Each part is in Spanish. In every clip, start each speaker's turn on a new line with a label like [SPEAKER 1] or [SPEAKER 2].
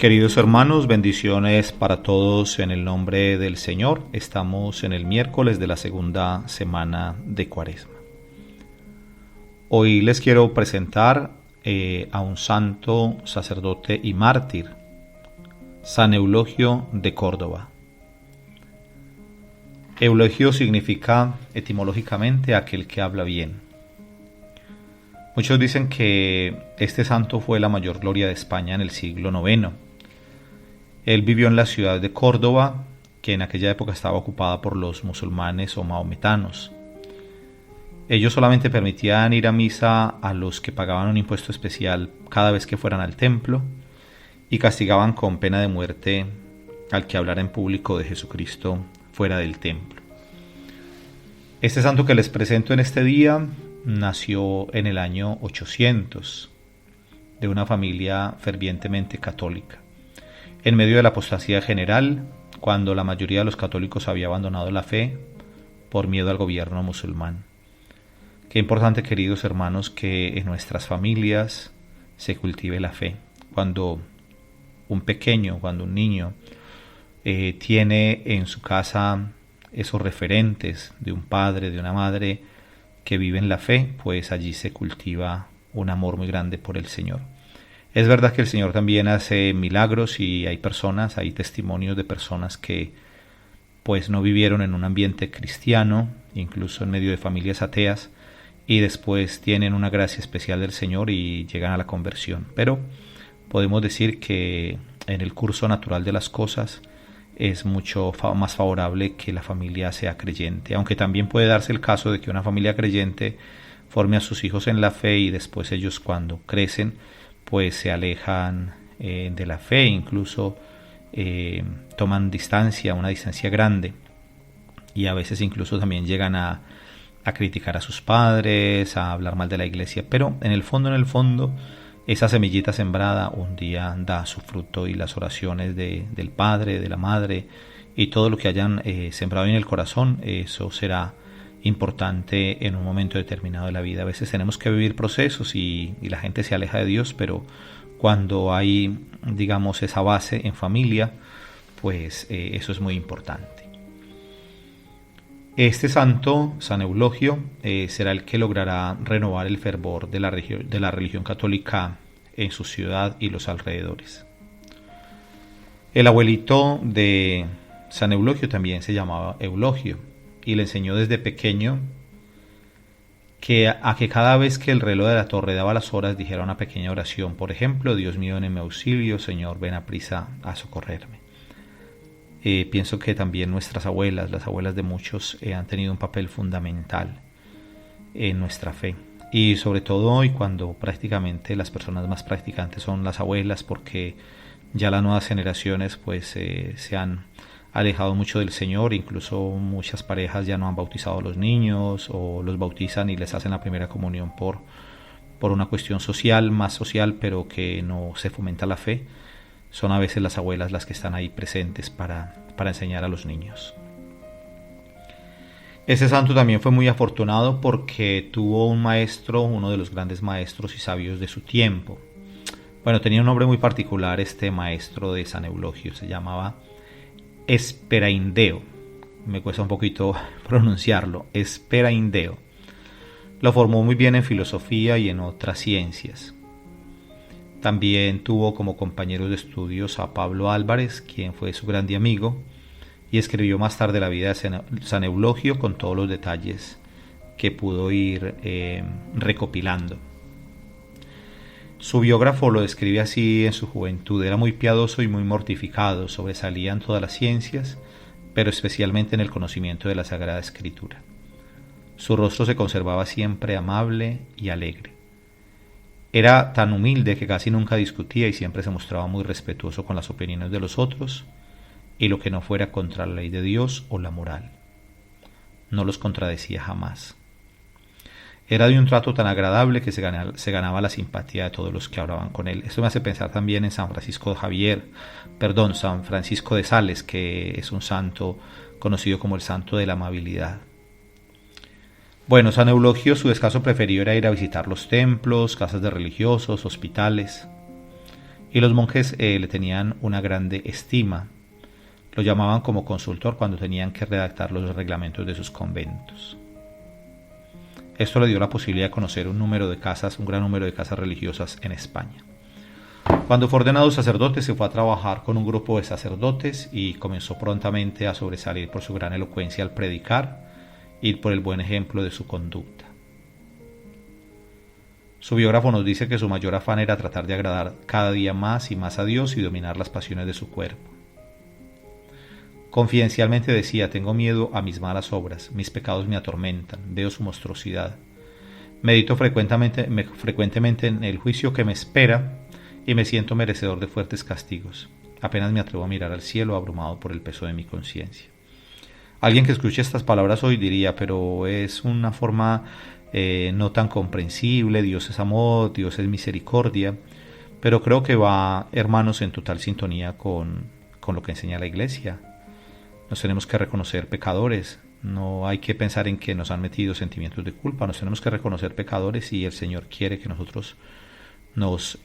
[SPEAKER 1] Queridos hermanos, bendiciones para todos en el nombre del Señor. Estamos en el miércoles de la segunda semana de Cuaresma. Hoy les quiero presentar a un santo sacerdote y mártir, San Eulogio de Córdoba. Eulogio significa etimológicamente aquel que habla bien. Muchos dicen que este santo fue la mayor gloria de España en el siglo IX. Él vivió en la ciudad de Córdoba, que en aquella época estaba ocupada por los musulmanes o mahometanos. Ellos solamente permitían ir a misa a los que pagaban un impuesto especial cada vez que fueran al templo y castigaban con pena de muerte al que hablara en público de Jesucristo fuera del templo. Este santo que les presento en este día nació en el año 800 de una familia fervientemente católica. En medio de la apostasía general, cuando la mayoría de los católicos había abandonado la fe por miedo al gobierno musulmán. Qué importante, queridos hermanos, que en nuestras familias se cultive la fe. Cuando un niño tiene en su casa esos referentes de un padre, de una madre que viven la fe, pues allí se cultiva un amor muy grande por el Señor. Es verdad que el Señor también hace milagros y hay testimonios de personas que pues no vivieron en un ambiente cristiano, incluso en medio de familias ateas, y después tienen una gracia especial del Señor y llegan a la conversión. Pero podemos decir que en el curso natural de las cosas es mucho más favorable que la familia sea creyente, aunque también puede darse el caso de que una familia creyente forme a sus hijos en la fe y después ellos cuando crecen pues se alejan de la fe, incluso toman distancia, una distancia grande, y a veces incluso también llegan a criticar a sus padres, a hablar mal de la iglesia, pero en el fondo, esa semillita sembrada un día da su fruto, y las oraciones del padre, de la madre, y todo lo que hayan sembrado en el corazón, eso será importante en un momento determinado de la vida. A veces tenemos que vivir procesos y la gente se aleja de Dios, pero cuando hay, digamos, esa base en familia, pues eso es muy importante. Este santo, San Eulogio, será el que logrará renovar el fervor de la religión católica en su ciudad y los alrededores. El abuelito de San Eulogio también se llamaba Eulogio, y le enseñó desde pequeño que cada vez que el reloj de la torre daba las horas dijera una pequeña oración. Por ejemplo, Dios mío, ven en mi auxilio, Señor, ven a prisa a socorrerme. Pienso que también nuestras abuelas, las abuelas de muchos, han tenido un papel fundamental en nuestra fe. Y sobre todo hoy, cuando prácticamente las personas más practicantes son las abuelas, porque ya las nuevas generaciones pues se han alejado mucho del Señor. Incluso muchas parejas ya no han bautizado a los niños, o los bautizan y les hacen la primera comunión por una cuestión social, más social, pero que no se fomenta la fe. Son a veces las abuelas las que están ahí presentes para enseñar a los niños. Ese santo también fue muy afortunado porque tuvo un maestro, uno de los grandes maestros y sabios de su tiempo. Bueno, tenía un nombre muy particular este maestro de San Eulogio, se llamaba Esperaindeo. Me cuesta un poquito pronunciarlo. Esperaindeo. Lo formó muy bien en filosofía y en otras ciencias. También tuvo como compañeros de estudios a Pablo Álvarez, quien fue su grande amigo, y escribió más tarde la vida de San Eulogio con todos los detalles que pudo ir recopilando. Su biógrafo lo describe así en su juventud: era muy piadoso y muy mortificado, sobresalía en todas las ciencias, pero especialmente en el conocimiento de la Sagrada Escritura. Su rostro se conservaba siempre amable y alegre. Era tan humilde que casi nunca discutía y siempre se mostraba muy respetuoso con las opiniones de los otros y lo que no fuera contra la ley de Dios o la moral. No los contradecía jamás. Era de un trato tan agradable que se ganaba la simpatía de todos los que hablaban con él. Esto me hace pensar también en San Francisco de Sales, que es un santo conocido como el santo de la amabilidad. Bueno, San Eulogio, su descanso preferido era ir a visitar los templos, casas de religiosos, hospitales. y los monjes le tenían una grande estima. Lo llamaban como consultor cuando tenían que redactar los reglamentos de sus conventos. Esto le dio la posibilidad de conocer un gran número de casas religiosas en España. Cuando fue ordenado sacerdote, se fue a trabajar con un grupo de sacerdotes y comenzó prontamente a sobresalir por su gran elocuencia al predicar y por el buen ejemplo de su conducta. Su biógrafo nos dice que su mayor afán era tratar de agradar cada día más y más a Dios y dominar las pasiones de su cuerpo. Confidencialmente decía: tengo miedo a mis malas obras, mis pecados me atormentan, veo su monstruosidad. Medito frecuentemente en el juicio que me espera y me siento merecedor de fuertes castigos. Apenas me atrevo a mirar al cielo, abrumado por el peso de mi conciencia. Alguien que escuche estas palabras hoy diría: pero es una forma no tan comprensible, Dios es amor, Dios es misericordia. Pero creo que va, hermanos, en total sintonía con lo que enseña la Iglesia. Nos tenemos que reconocer pecadores, no hay que pensar en que nos han metido sentimientos de culpa, nos tenemos que reconocer pecadores y el Señor quiere que nosotros nos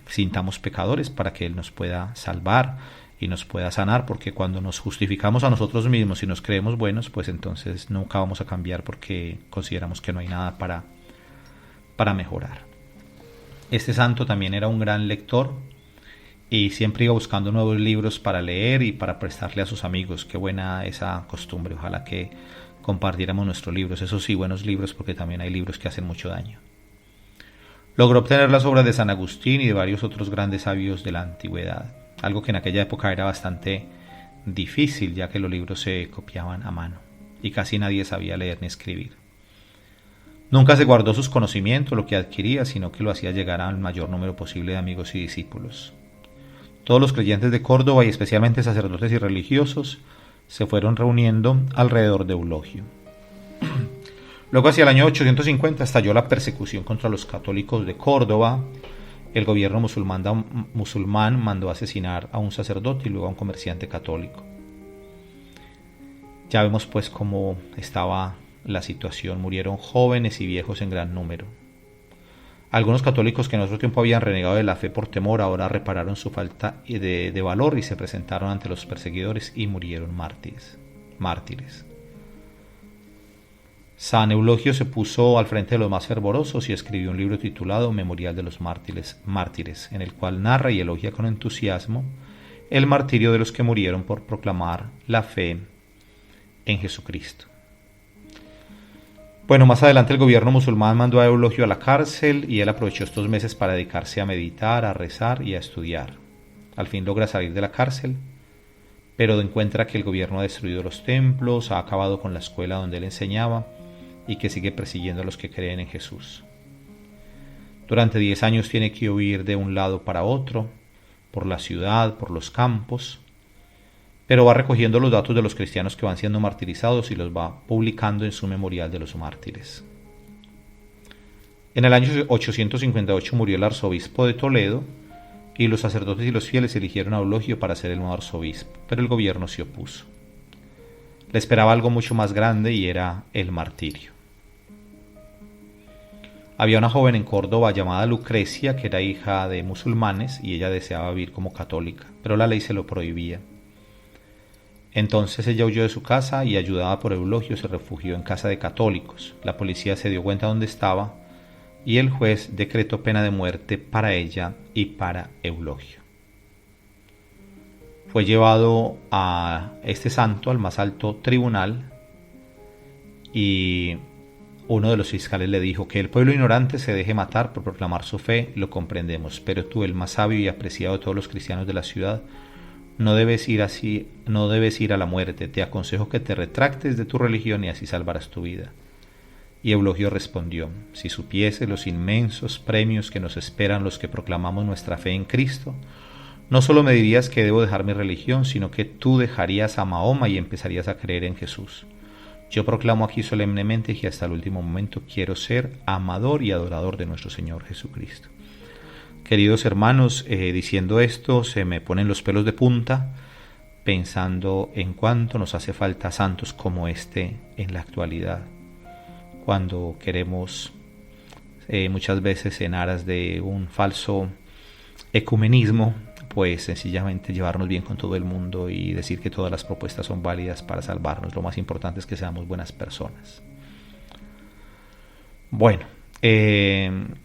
[SPEAKER 1] sintamos pecadores para que Él nos pueda salvar y nos pueda sanar, porque cuando nos justificamos a nosotros mismos y nos creemos buenos, pues entonces nunca vamos a cambiar porque consideramos que no hay nada para mejorar. Este santo también era un gran lector y siempre iba buscando nuevos libros para leer y para prestarle a sus amigos. Qué buena esa costumbre, ojalá que compartiéramos nuestros libros, eso sí, buenos libros, porque también hay libros que hacen mucho daño. Logró obtener las obras de San Agustín y de varios otros grandes sabios de la antigüedad, algo que en aquella época era bastante difícil, ya que los libros se copiaban a mano y casi nadie sabía leer ni escribir. Nunca se guardó sus conocimientos, lo que adquiría, sino que lo hacía llegar al mayor número posible de amigos y discípulos. Todos los creyentes de Córdoba, y especialmente sacerdotes y religiosos, se fueron reuniendo alrededor de Eulogio. Luego, hacia el año 850, estalló la persecución contra los católicos de Córdoba. El gobierno musulmán mandó asesinar a un sacerdote y luego a un comerciante católico. Ya vemos pues cómo estaba la situación. Murieron jóvenes y viejos en gran número. Algunos católicos que en otro tiempo habían renegado de la fe por temor, ahora repararon su falta de valor y se presentaron ante los perseguidores y murieron mártires. San Eulogio se puso al frente de los más fervorosos y escribió un libro titulado Memorial de los Mártires, en el cual narra y elogia con entusiasmo el martirio de los que murieron por proclamar la fe en Jesucristo. Bueno, más adelante el gobierno musulmán mandó a Eulogio a la cárcel y él aprovechó estos meses para dedicarse a meditar, a rezar y a estudiar. Al fin logra salir de la cárcel, pero encuentra que el gobierno ha destruido los templos, ha acabado con la escuela donde él enseñaba y que sigue persiguiendo a los que creen en Jesús. Durante 10 años tiene que huir de un lado para otro, por la ciudad, por los campos, pero va recogiendo los datos de los cristianos que van siendo martirizados y los va publicando en su Memorial de los Mártires. En el año 858 murió el arzobispo de Toledo y los sacerdotes y los fieles eligieron a Eulogio para ser el nuevo arzobispo, pero el gobierno se opuso. Le esperaba algo mucho más grande y era el martirio. Había una joven en Córdoba llamada Lucrecia que era hija de musulmanes y ella deseaba vivir como católica, pero la ley se lo prohibía. Entonces ella huyó de su casa y, ayudada por Eulogio, se refugió en casa de católicos. La policía se dio cuenta dónde estaba y el juez decretó pena de muerte para ella y para Eulogio. Fue llevado a este santo al más alto tribunal y uno de los fiscales le dijo: que el pueblo ignorante se deje matar por proclamar su fe, lo comprendemos, pero tú, el más sabio y apreciado de todos los cristianos de la ciudad, no debes ir a la muerte. Te aconsejo que te retractes de tu religión y así salvarás tu vida. Y Eulogio respondió: si supiese los inmensos premios que nos esperan los que proclamamos nuestra fe en Cristo, no solo me dirías que debo dejar mi religión, sino que tú dejarías a Mahoma y empezarías a creer en Jesús. Yo proclamo aquí solemnemente que hasta el último momento quiero ser amador y adorador de nuestro Señor Jesucristo. Queridos hermanos, diciendo esto se me ponen los pelos de punta, pensando en cuánto nos hace falta santos como este en la actualidad, cuando queremos muchas veces, en aras de un falso ecumenismo, pues sencillamente llevarnos bien con todo el mundo y decir que todas las propuestas son válidas para salvarnos. Lo más importante es que seamos buenas personas. Bueno,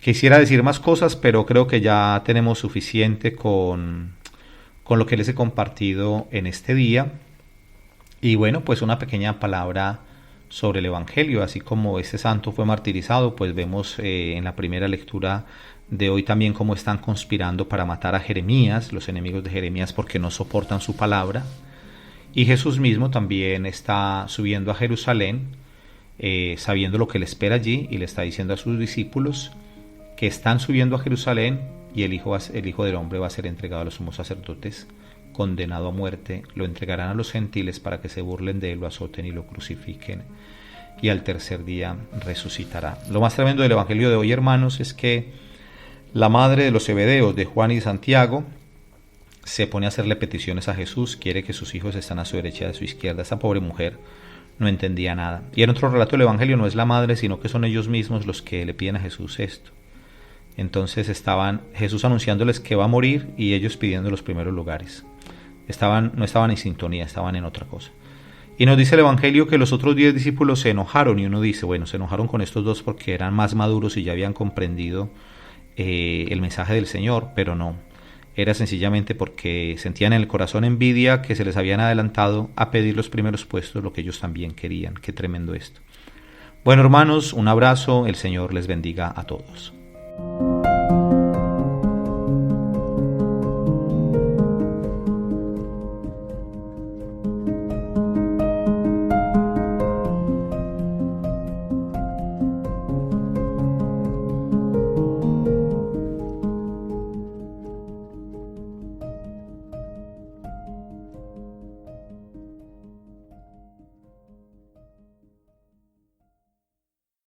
[SPEAKER 1] quisiera decir más cosas, pero creo que ya tenemos suficiente con lo que les he compartido en este día. Y bueno, pues una pequeña palabra sobre el Evangelio. Así como este santo fue martirizado, pues vemos en la primera lectura de hoy también cómo están conspirando para matar a Jeremías, los enemigos de Jeremías, porque no soportan su palabra. Y Jesús mismo también está subiendo a Jerusalén, sabiendo lo que le espera allí, y le está diciendo a sus discípulos que están subiendo a Jerusalén y el Hijo del Hombre va a ser entregado a los sumos sacerdotes, condenado a muerte, lo entregarán a los gentiles para que se burlen de él, lo azoten y lo crucifiquen, y al tercer día resucitará. Lo más tremendo del Evangelio de hoy, hermanos, es que la madre de los Zebedeos, de Juan y Santiago, se pone a hacerle peticiones a Jesús, quiere que sus hijos estén a su derecha y a su izquierda. Esta pobre mujer no entendía nada. Y en otro relato del Evangelio no es la madre, sino que son ellos mismos los que le piden a Jesús esto. Entonces estaban Jesús anunciándoles que va a morir y ellos pidiendo los primeros lugares. No estaban en sintonía, estaban en otra cosa. Y nos dice el Evangelio que los otros 10 discípulos se enojaron, y uno dice, bueno, se enojaron con estos dos porque eran más maduros y ya habían comprendido el mensaje del Señor, pero no. Era sencillamente porque sentían en el corazón envidia que se les habían adelantado a pedir los primeros puestos, lo que ellos también querían. Qué tremendo esto. Bueno, hermanos, un abrazo, el Señor les bendiga a todos.